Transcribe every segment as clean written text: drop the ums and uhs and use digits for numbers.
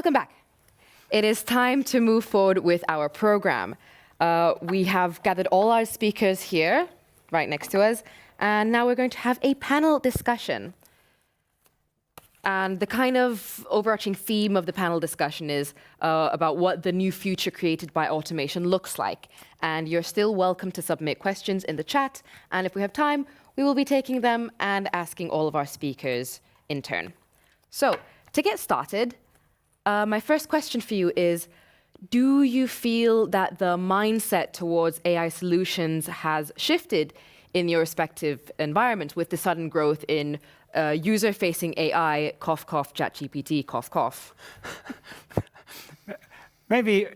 Welcome back. It is time to move forward with our program. We have gathered all our speakers here, right next to us, and now we're going to have a panel discussion. And the kind of overarching theme of the panel discussion is about what the new future created by automation looks like. And you're still welcome to submit questions in the chat. And if we have time, we will be taking them and asking all of our speakers in turn. So to get started, my first question for you is, do you feel that the mindset towards AI solutions has shifted in your respective environments with the sudden growth in user-facing AI, cough, cough, ChatGPT, cough, cough? Maybe,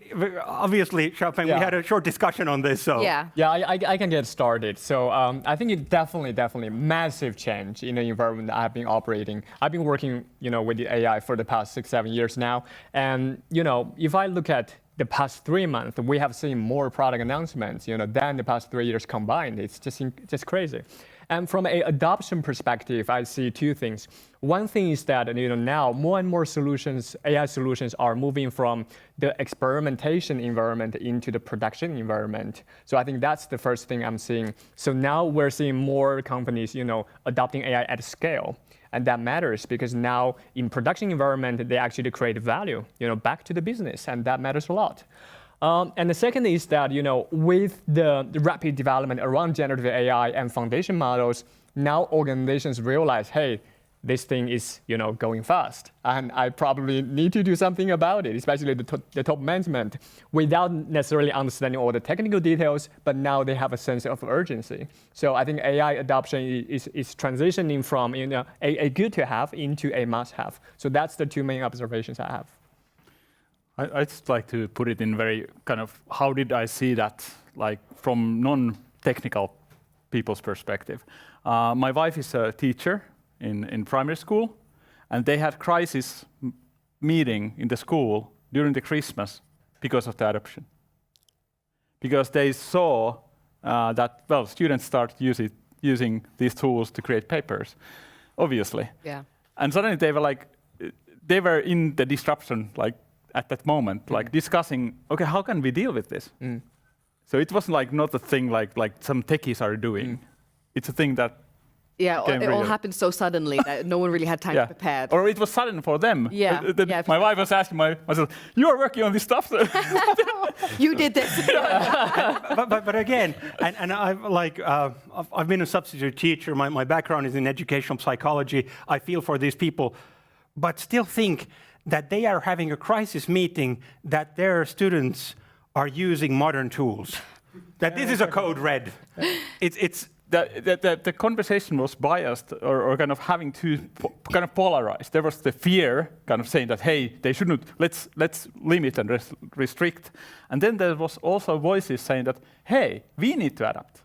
obviously, Xiaopeng, we had a short discussion on this, so... Yeah, I can get started. So I think it definitely massive change in the environment that I've been operating. I've been working, with the AI for the past 6-7 years now. And, if I look at the past 3 months, we have seen more product announcements, than the past 3 years combined. It's just crazy. And from an adoption perspective, I see two things. One thing is that now more and more solutions, AI solutions, are moving from the experimentation environment into the production environment. So I think that's the first thing I'm seeing. So now we're seeing more companies, adopting AI at scale. And that matters because now in production environment, they actually create value, back to the business, and that matters a lot. And the second is that, with the rapid development around generative AI and foundation models, now organizations realize, hey, this thing is, going fast, and I probably need to do something about it, especially the top management, without necessarily understanding all the technical details, but now they have a sense of urgency. So I think AI adoption is transitioning from, a good to have into a must have. So that's the two main observations I have. I'd just like to put it in very kind of, how did I see that, like from non-technical people's perspective. My wife is a teacher in primary school, and they had crisis meeting in the school during the Christmas because of the adoption. Because they saw that, students start using these tools to create papers, obviously. Yeah. And suddenly they were in the disruption, at that moment, discussing, okay, how can we deal with this? So it wasn't not a thing like some techies are doing. It's a thing that it all happened so suddenly that no one really had time to prepare. Or it was sudden for them. My wife was asking myself, you are working on this stuff? You did this. but again, and I've been a substitute teacher. My background is in educational psychology. I feel for these people, but still think that they are having a crisis meeting, that their students are using modern tools, that this is a code red. It's the conversation was biased or kind of having to kind of polarize. There was the fear kind of saying that, hey, they shouldn't, let's limit and restrict. And then there was also voices saying that, hey, we need to adapt.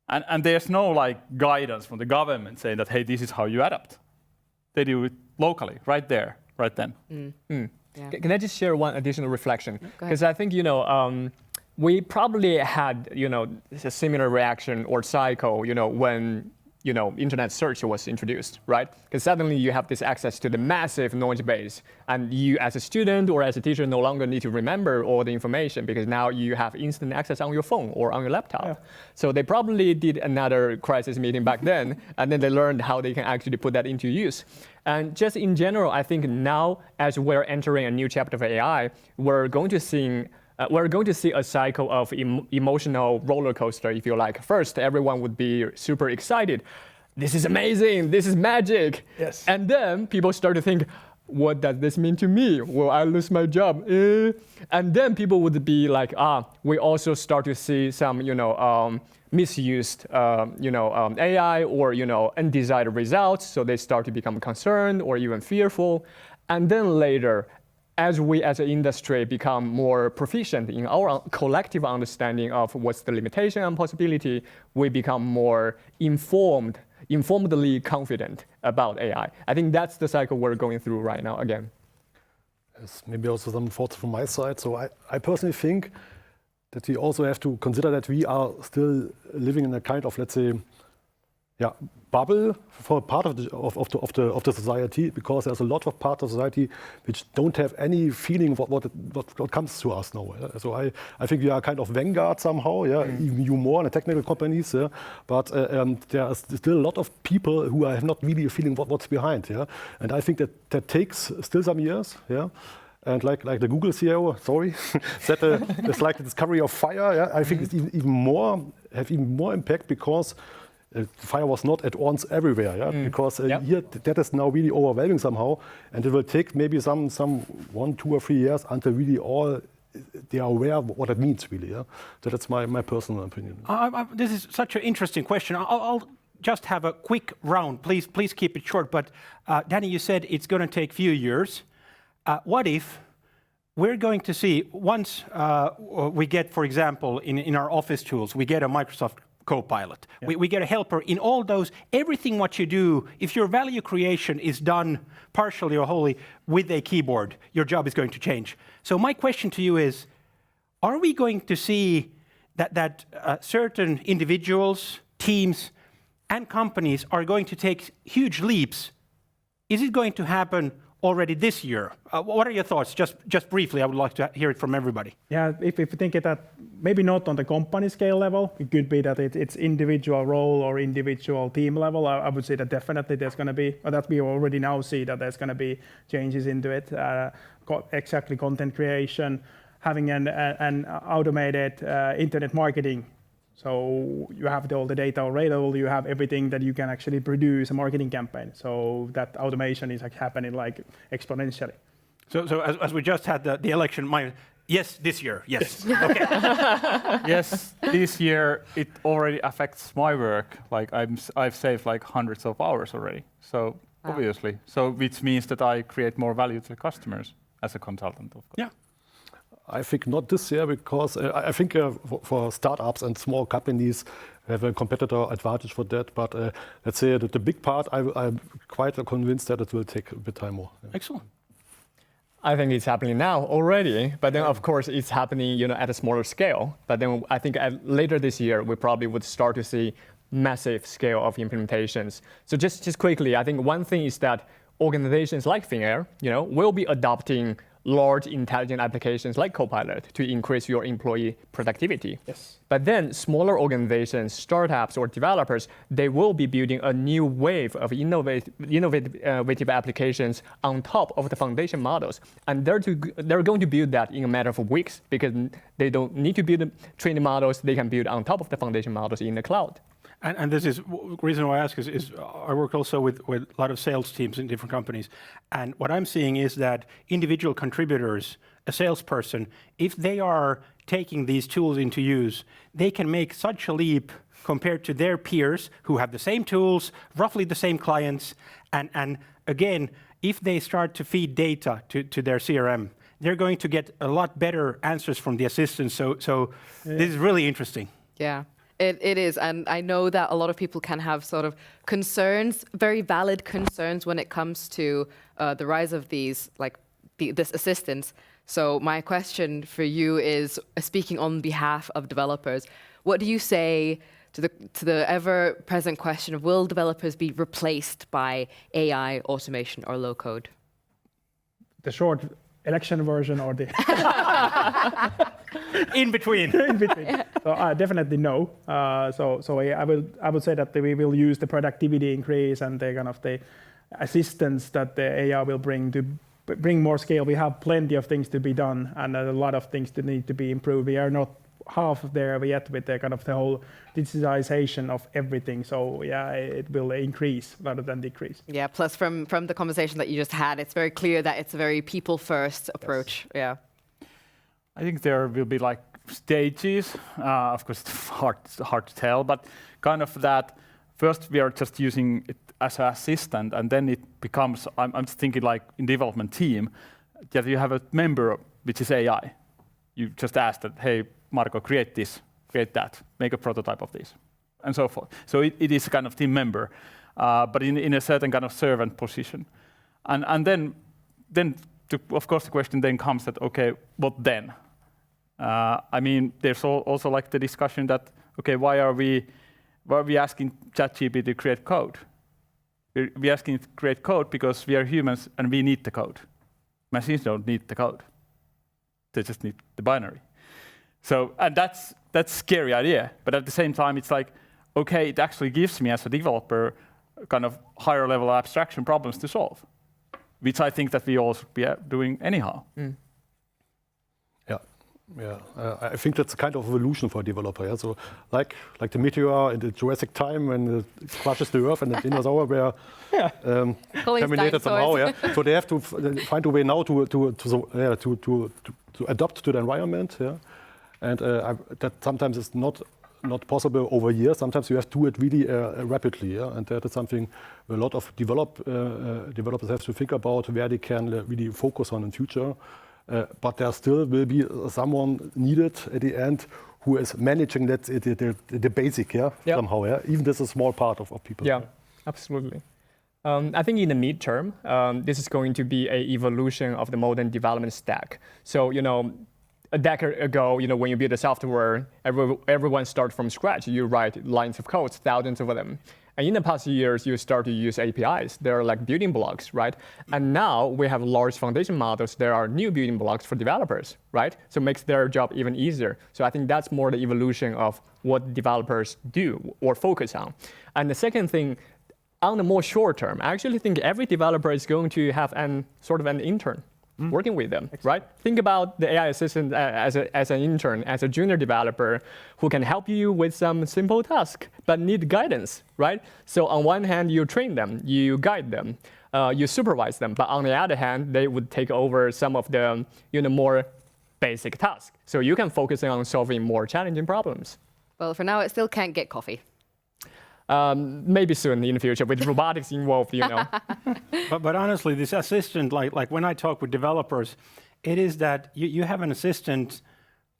And there's no guidance from the government saying that, hey, this is how you adapt. They do it locally, right there, right then. Yeah. Can I just share one additional reflection? Because I think, we probably had, a similar reaction or cycle, when, internet search was introduced, right? Because suddenly you have this access to the massive knowledge base, and you as a student or as a teacher no longer need to remember all the information because now you have instant access on your phone or on your laptop. Yeah. So they probably did another crisis meeting back then, and then they learned how they can actually put that into use. And just in general, I think now as we're entering a new chapter of AI, we're going to see a cycle of emotional roller coaster, if you like. First, everyone would be super excited. This is amazing, this is magic. Yes. And then people start to think, what does this mean to me? Will I lose my job? And then people would be like, we also start to see some, misused, AI or, undesired results. So they start to become concerned or even fearful. And then later, as we as an industry become more proficient in our collective understanding of what's the limitation and possibility, we become more informedly confident about AI. I think that's the cycle we're going through right now again. Yes, maybe also some thoughts from my side. So I personally think that we also have to consider that we are still living in a kind of, let's say, bubble for part of the society, because there's a lot of part of society which don't have any feeling what comes to us now. Yeah? So I think we are kind of vanguard somehow. Yeah, even you more in the technical companies. Yeah? But there are still a lot of people who have not really a feeling what's behind. Yeah, and I think that takes still some years. Yeah. And like the Google CEO, sorry, said it's like the discovery of fire. Yeah? I think it's even more impact, because fire was not at once everywhere. Yeah? Because here that is now really overwhelming somehow, and it will take maybe some 1, 2, or 3 years until really all they are aware of what it means really. Yeah? So that's my personal opinion. This is such an interesting question. I'll just have a quick round. Please keep it short. But Danny, you said it's going to take few years. What if we're going to see, once we get, for example, in our office tools, we get a Microsoft Copilot. Yeah. We get a helper in all those, everything what you do, if your value creation is done partially or wholly with a keyboard, your job is going to change. So my question to you is, are we going to see that certain individuals, teams, and companies are going to take huge leaps? Is it going to happen already this year? What are your thoughts? Just briefly, I would like to hear it from everybody. Yeah, if you think it that maybe not on the company scale level, it could be that it's individual role or individual team level. I would say that definitely there's going to be, or that we already now see that there's going to be changes into it. Exactly, content creation, having an automated internet marketing. So you have all the data available, you have everything that you can actually produce a marketing campaign. So that automation is like happening like exponentially. So as we just had the election, yes, this year, yes. Okay. Yes, this year it already affects my work. Like I've saved like hundreds of hours already. So obviously, which means that I create more value to the customers as a consultant, of course. Yeah. I think not this year, because I think for startups and small companies have a competitor advantage for that. But let's say that the big part, I'm quite convinced that it will take a bit time more. Yeah. Excellent. I think it's happening now already, but then of course it's happening, at a smaller scale. But then I think later this year we probably would start to see massive scale of implementations. So just quickly, I think one thing is that organizations like Finnair, will be adopting large intelligent applications like Copilot to increase your employee productivity. Yes. But then smaller organizations, startups or developers, they will be building a new wave of innovative applications on top of the foundation models. And they're going to build that in a matter of weeks, because they don't need to build training models, they can build on top of the foundation models in the cloud. And this is the reason why I ask is I work also with a lot of sales teams in different companies. And what I'm seeing is that individual contributors, a salesperson, if they are taking these tools into use, they can make such a leap compared to their peers who have the same tools, roughly the same clients. And again, if they start to feed data to their CRM, they're going to get a lot better answers from the assistants. So this is really interesting. Yeah. It is, and I know that a lot of people can have sort of concerns, very valid concerns when it comes to the rise of these, this assistance. So my question for you is, speaking on behalf of developers, what do you say to the ever-present question of, will developers be replaced by AI, automation, or low code? The short election version or the in between. In between. So definitely no. So I would say that we will use the productivity increase and the kind of the assistance that the AI will bring to bring more scale. We have plenty of things to be done and a lot of things that need to be improved. We are not half there yet with the kind of the whole digitization of everything. So yeah, it will increase rather than decrease. Yeah, plus from the conversation that you just had, it's very clear that it's a very people-first approach. Yes. Yeah. I think there will be like stages. Of course, it's hard to tell, but kind of that first we are just using it as an assistant, and then it becomes, I'm thinking like in development team, that you have a member which is AI. You just ask that, hey, Marko, create this, create that, make a prototype of this, and so forth. So it is a kind of team member, but in a certain kind of servant position. And then of course, the question then comes that, okay, what then? I mean, there's also like the discussion that, okay, why are we Why are we asking ChatGPT to create code? We're asking it to create code because we are humans and we need the code. Machines don't need the code. They just need the binary. So, and that's a scary idea. But at the same time, it's like, okay, it actually gives me as a developer kind of higher level abstraction problems to solve, which I think that we all should be doing anyhow. Yeah, I think that's a kind of evolution for a developer. Yeah? So, like the meteor in the Jurassic time when it crushes the Earth and the dinosaurs were terminated somehow. Yeah, so they have to find a way now to adapt to the environment. Yeah, and that sometimes is not possible over years. Sometimes you have to do it really rapidly. Yeah, and that is something a lot of developers have to think about where they can really focus on in future. But there still will be someone needed at the end who is managing the basic, somehow. Yeah, even this is a small part of people. Yeah, absolutely. I think in the midterm, this is going to be an evolution of the modern development stack. So, a decade ago, when you build a software, everyone starts from scratch. You write lines of code, thousands of them. And in the past years, you start to use APIs. They're like building blocks, right? And now we have large foundation models. There are new building blocks for developers, right? So it makes their job even easier. So I think that's more the evolution of what developers do or focus on. And the second thing, on the more short term, I actually think every developer is going to have an intern working with them, right? Think about the AI assistant as an intern, as a junior developer who can help you with some simple task, but need guidance, right? So on one hand, you train them, you guide them, you supervise them, but on the other hand, they would take over some of the more basic tasks. So you can focus on solving more challenging problems. Well, for now, it still can't get coffee. Maybe soon in the future with robotics involved, But honestly, this assistant, like when I talk with developers, it is that you have an assistant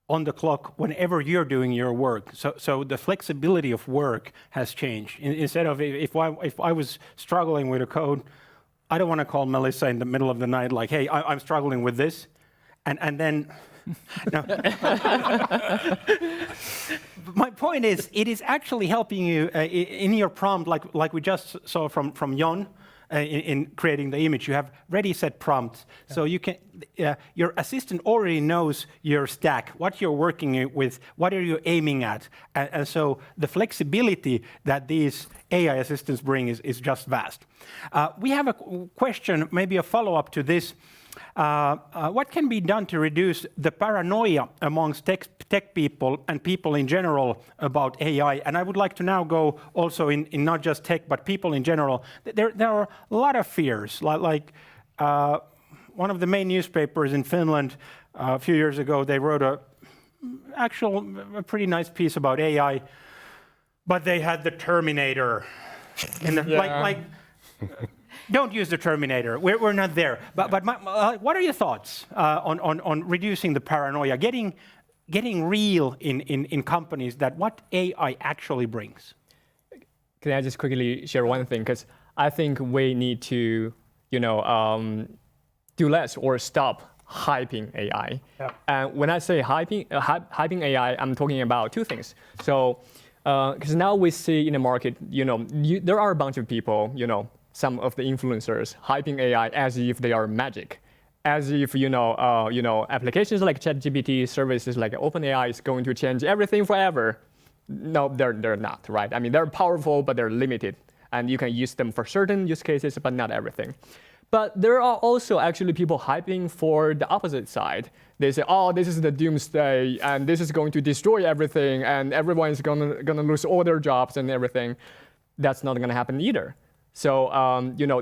on the clock whenever you're doing your work. So the flexibility of work has changed. Instead of if I was struggling with a code, I don't want to call Melissa in the middle of the night like, hey, I'm struggling with this, and then. No. My point is, it is actually helping you in your prompt, like we just saw from Jon in creating the image. You have ready set prompts, so you can. Your assistant already knows your stack, what you're working with, what are you aiming at, and so the flexibility that these AI assistants bring is just vast. We have a question, maybe a follow-up to this. What can be done to reduce the paranoia amongst tech people and people in general about AI? And I would like to now go also in not just tech, but people in general. There are a lot of fears. Like one of the main newspapers in Finland a few years ago, they wrote a pretty nice piece about AI, but they had the Terminator. Don't use the Terminator. We're not there. But what are your thoughts on reducing the paranoia, getting real in companies that what AI actually brings? Can I just quickly share one thing? Because I think we need to, do less or stop hyping AI. Yeah. And when I say hyping AI, I'm talking about two things. So, because now we see in the market, there are a bunch of people, some of the influencers hyping AI as if they are magic, as if applications like ChatGPT, services like OpenAI is going to change everything forever. No, they're not, right? I mean, they're powerful, but they're limited, and you can use them for certain use cases, but not everything. But there are also actually people hyping for the opposite side. They say, oh, this is the doomsday, and this is going to destroy everything, and everyone is gonna lose all their jobs and everything. That's not gonna happen either. So,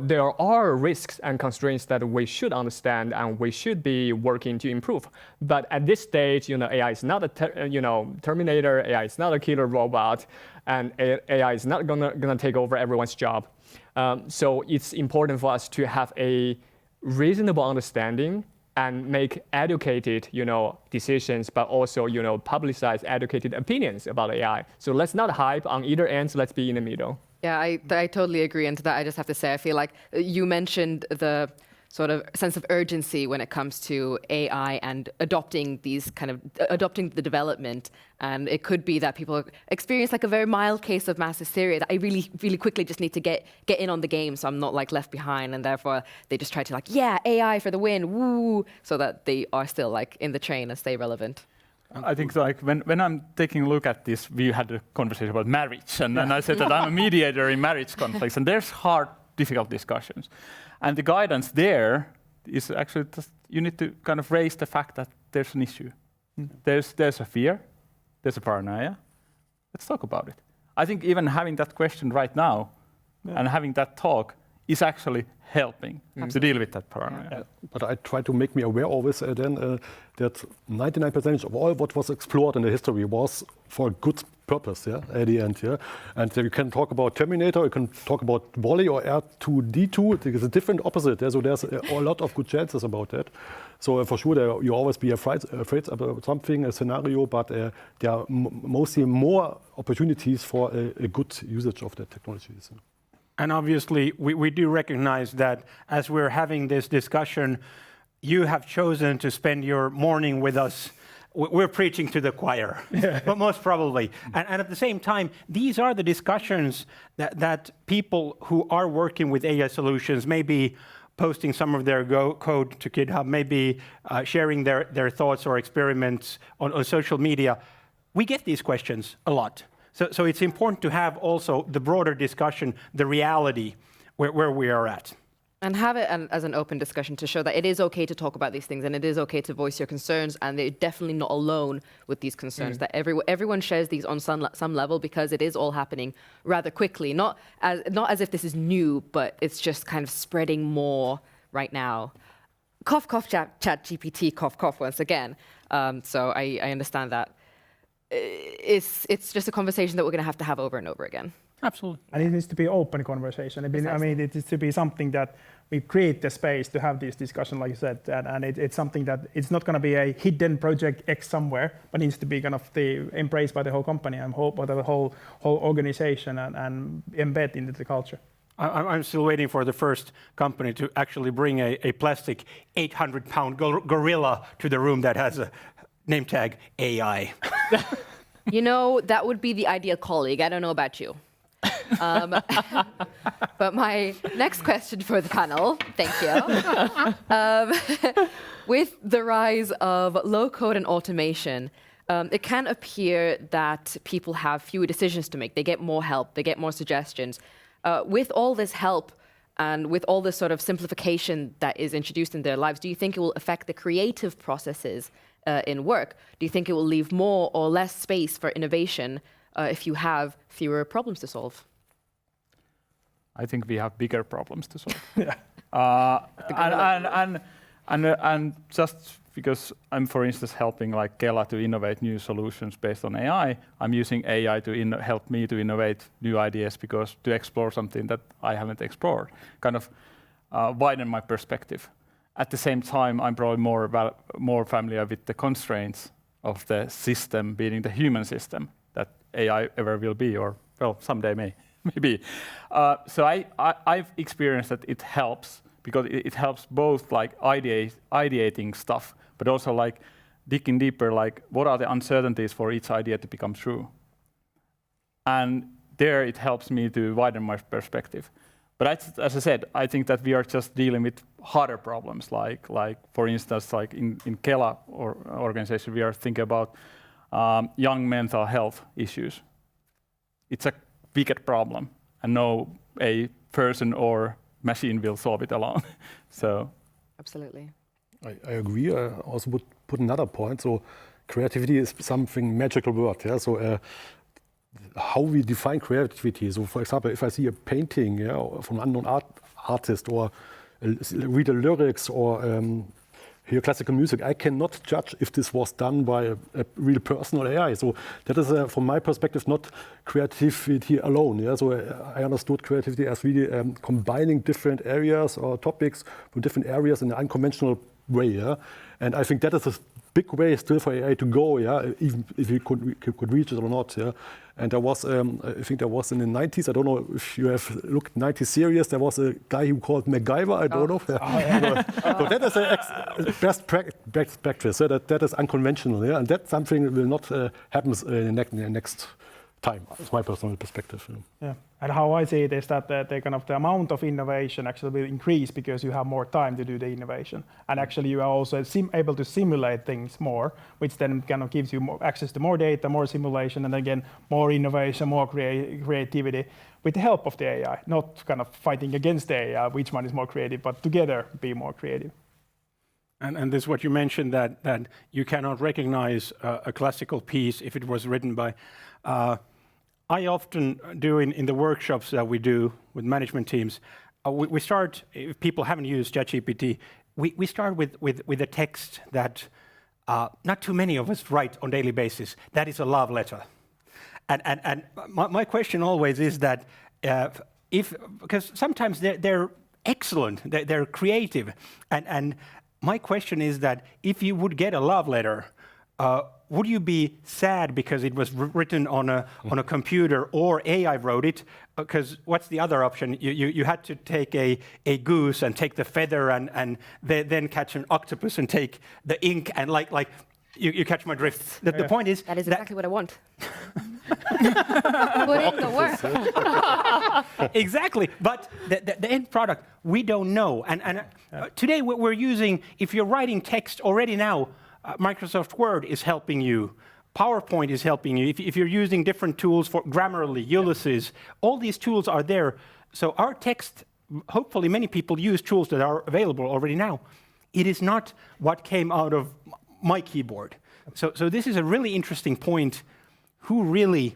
there are risks and constraints that we should understand and we should be working to improve. But at this stage, AI is not a Terminator, AI is not a killer robot, and AI is not gonna take over everyone's job. So it's important for us to have a reasonable understanding and make educated, decisions, but also, publicize educated opinions about AI. So let's not hype on either ends, let's be in the middle. Yeah, I totally agree. And to that, I just have to say, I feel like you mentioned the sort of sense of urgency when it comes to AI and adopting the development. And it could be that people experience like a very mild case of mass hysteria that I really, really quickly just need to get in on the game so I'm not like left behind. And therefore they just try to like, yeah, AI for the win, woo, so that they are still like in the train and stay relevant. I think like when I'm taking a look at this, we had a conversation about marriage, and I said that I'm a mediator in marriage conflicts, and there's hard, difficult discussions. And the guidance there is actually just, you need to kind of raise the fact that there's an issue. There's a fear, there's a paranoia. Let's talk about it. I think even having that question right now and having that talk is actually helping to deal with that paranoia. Yeah. But I try to make me aware always that 99% of all what was explored in the history was for a good purpose, at the end, And you can talk about Terminator, you can talk about Wall-E or R2-D2. It's a different opposite. So there's a lot of good chances about that. So for sure, you always be afraid about something, a scenario, but there are mostly more opportunities for a good usage of the technologies. And obviously, we do recognize that as we're having this discussion, you have chosen to spend your morning with us. We're preaching to the choir, but most probably. And at the same time, these are the discussions that people who are working with AI solutions, maybe posting some of their code to GitHub, maybe sharing their thoughts or experiments on social media. We get these questions a lot. So it's important to have also the broader discussion, the reality where we are at. And have it as an open discussion to show that it is okay to talk about these things and it is okay to voice your concerns, and they're definitely not alone with these concerns, that everyone shares these on some level, because it is all happening rather quickly. Not as if this is new, but it's just kind of spreading more right now. Cough, cough, chat GPT, cough, cough once again. So I understand that. It's just a conversation that we're going to have over and over again. Absolutely. And it needs to be an open conversation. I mean, it needs to be something that we create the space to have this discussion, like you said, and it's something that it's not going to be a hidden project X somewhere, but needs to be kind of embraced by the whole company and by the whole organization and embed into the culture. I'm still waiting for the first company to actually bring a plastic 800-pound gorilla to the room that has a name tag AI. You know, that would be the ideal colleague. I don't know about you. But my next question for the panel, thank you. With the rise of low-code and automation, it can appear that people have fewer decisions to make. They get more help, they get more suggestions. With all this help and with all this sort of simplification that is introduced in their lives, do you think it will affect the creative processes in work? Do you think it will leave more or less space for innovation if you have fewer problems to solve? I think we have bigger problems to solve. And just because I'm, for instance, helping like Kela to innovate new solutions based on AI, I'm using AI to help me to innovate new ideas, because to explore something that I haven't explored, kind of widen my perspective. At the same time, I'm probably more familiar with the constraints of the system, being the human system that AI ever will be, or well, someday maybe. So I've experienced that it helps, because it helps both like ideating stuff, but also like digging deeper, like what are the uncertainties for each idea to become true. And there it helps me to widen my perspective. But as I said, I think that we are just dealing with harder problems, like for instance, like in Kela or organization, we are thinking about young mental health issues. It's a bigger problem, and no a person or machine will solve it alone. So, absolutely. I agree. I also would put another point. So, creativity is something magical word. Yeah. So, how we define creativity. So, for example, if I see a painting from an unknown artist, or read the lyrics, or hear classical music, I cannot judge if this was done by a real person or AI. So that is, from my perspective, not creativity alone. Yeah? So I understood creativity as really combining different areas or topics from different areas in an unconventional way. Yeah? And I think that is big way still for AI to go, yeah, even if we could reach it or not, yeah. And there was, I think there was in the 90s, I don't know if you have looked 90s series, there was a guy who called MacGyver, I don't know. Yeah. So that is a best practice, so that is unconventional, yeah, and that's something will not happen in the next time. That's my personal perspective. Yeah, and how I see it is that the amount of innovation actually will increase because you have more time to do the innovation, and actually you are also able to simulate things more, which then kind of gives you more access to more data, more simulation, and again more innovation, more creativity with the help of the AI, not kind of fighting against the AI, which one is more creative, but together be more creative. And this is what you mentioned, that you cannot recognize a classical piece if it was written by. I often do in the workshops that we do with management teams, we start, if people haven't used ChatGPT, we start with a text that not too many of us write on a daily basis. That is a love letter. And my question always is that because sometimes they're excellent, they're creative, and my question is that if you would get a love letter, would you be sad because it was written on a computer or AI wrote it? Because what's the other option? You had to take a goose and take the feather and then catch an octopus and take the ink and like you catch my drift. The point is that is exactly what I want. Put in the work. Exactly, but the end product we don't know. And today we're using, if you're writing text already now. Microsoft Word is helping you. PowerPoint is helping you. If you're using different tools for Grammarly, Ulysses, all these tools are there. So our text, hopefully many people use tools that are available already now. It is not what came out of my keyboard. So this is a really interesting point. Who really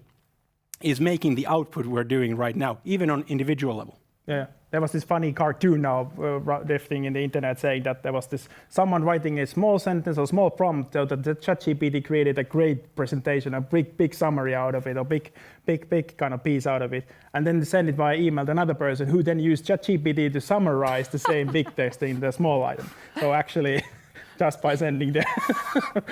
is making the output we're doing right now, even on individual level? Yeah, there was this funny cartoon now drifting in the internet saying that there was this someone writing a small sentence or small prompt so that the ChatGPT created a great presentation, a big summary out of it, a big kind of piece out of it, and then send it via email to another person who then used ChatGPT to summarize the same big text in the small item. So actually, just by sending the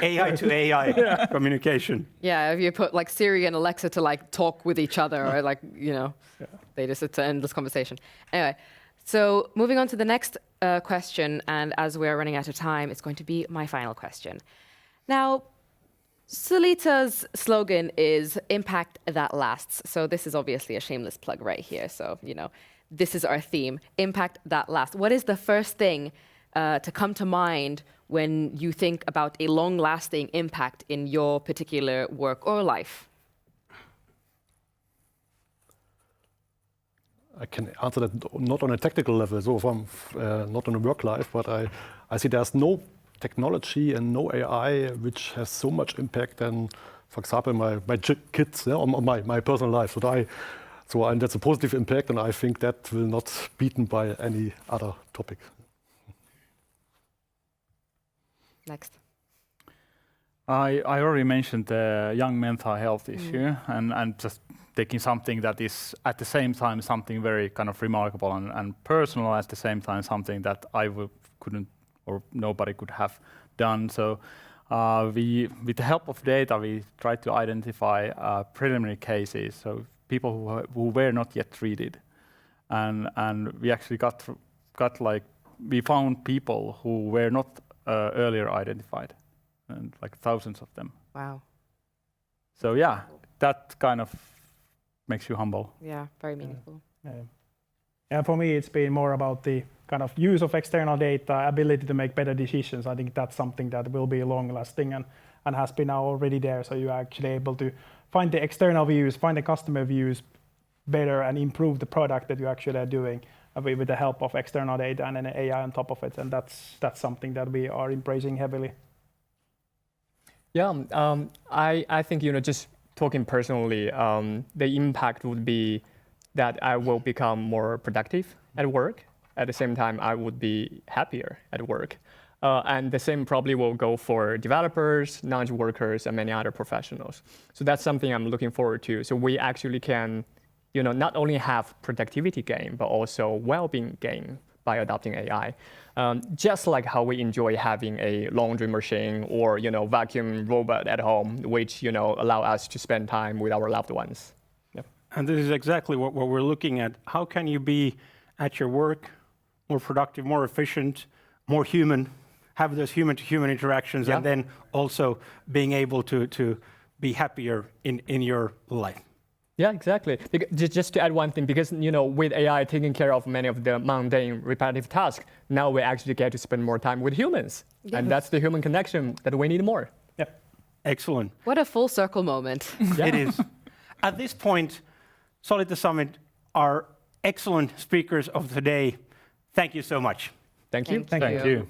AI to AI communication. Yeah, if you put like Siri and Alexa to like talk with each other or like, they just, it's an endless conversation. Anyway, so moving on to the next question, and as we're running out of time, it's going to be my final question. Now, Solita's slogan is impact that lasts. So this is obviously a shameless plug right here. So, this is our theme, impact that lasts. What is the first thing to come to mind when you think about a long-lasting impact in your particular work or life? I can answer that not on a technical level, so from not on a work life, but I see there's no technology and no AI which has so much impact than, for example, my kids, on my personal life. And that's a positive impact, and I think that will not be beaten by any other topic. Next. I already mentioned the young mental health issue, and just taking something that is at the same time something very kind of remarkable and personal, at the same time something that couldn't or nobody could have done. So with the help of data, we tried to identify preliminary cases, so people who were not yet treated, and we actually we found people who were not earlier identified, and like thousands of them. Wow. So yeah, that kind of makes you humble. Yeah, very meaningful. Yeah, for me, it's been more about the kind of use of external data, ability to make better decisions. I think that's something that will be long-lasting and has been now already there. So you're actually able to find the external views, find the customer views better, and improve the product that you actually are doing with the help of external data and an AI on top of it. And that's something that we are embracing heavily. Yeah, I think, just talking personally, the impact would be that I will become more productive at work. At the same time, I would be happier at work. And the same probably will go for developers, knowledge workers, and many other professionals. So that's something I'm looking forward to. So we actually can, not only have productivity gain, but also well-being gain by adopting AI. Just like how we enjoy having a laundry machine or vacuum robot at home, which allow us to spend time with our loved ones. Yep. And this is exactly what we're looking at. How can you be at your work more productive, more efficient, more human, have those human-to-human interactions, and then also being able to be happier in your life. Yeah, exactly. Just to add one thing, because with AI taking care of many of the mundane, repetitive tasks, now we actually get to spend more time with humans, and that's the human connection that we need more. Yeah. Excellent. What a full circle moment. It is. At this point, Solita Summit are excellent speakers of today. Thank you so much. Thank you. Thank you.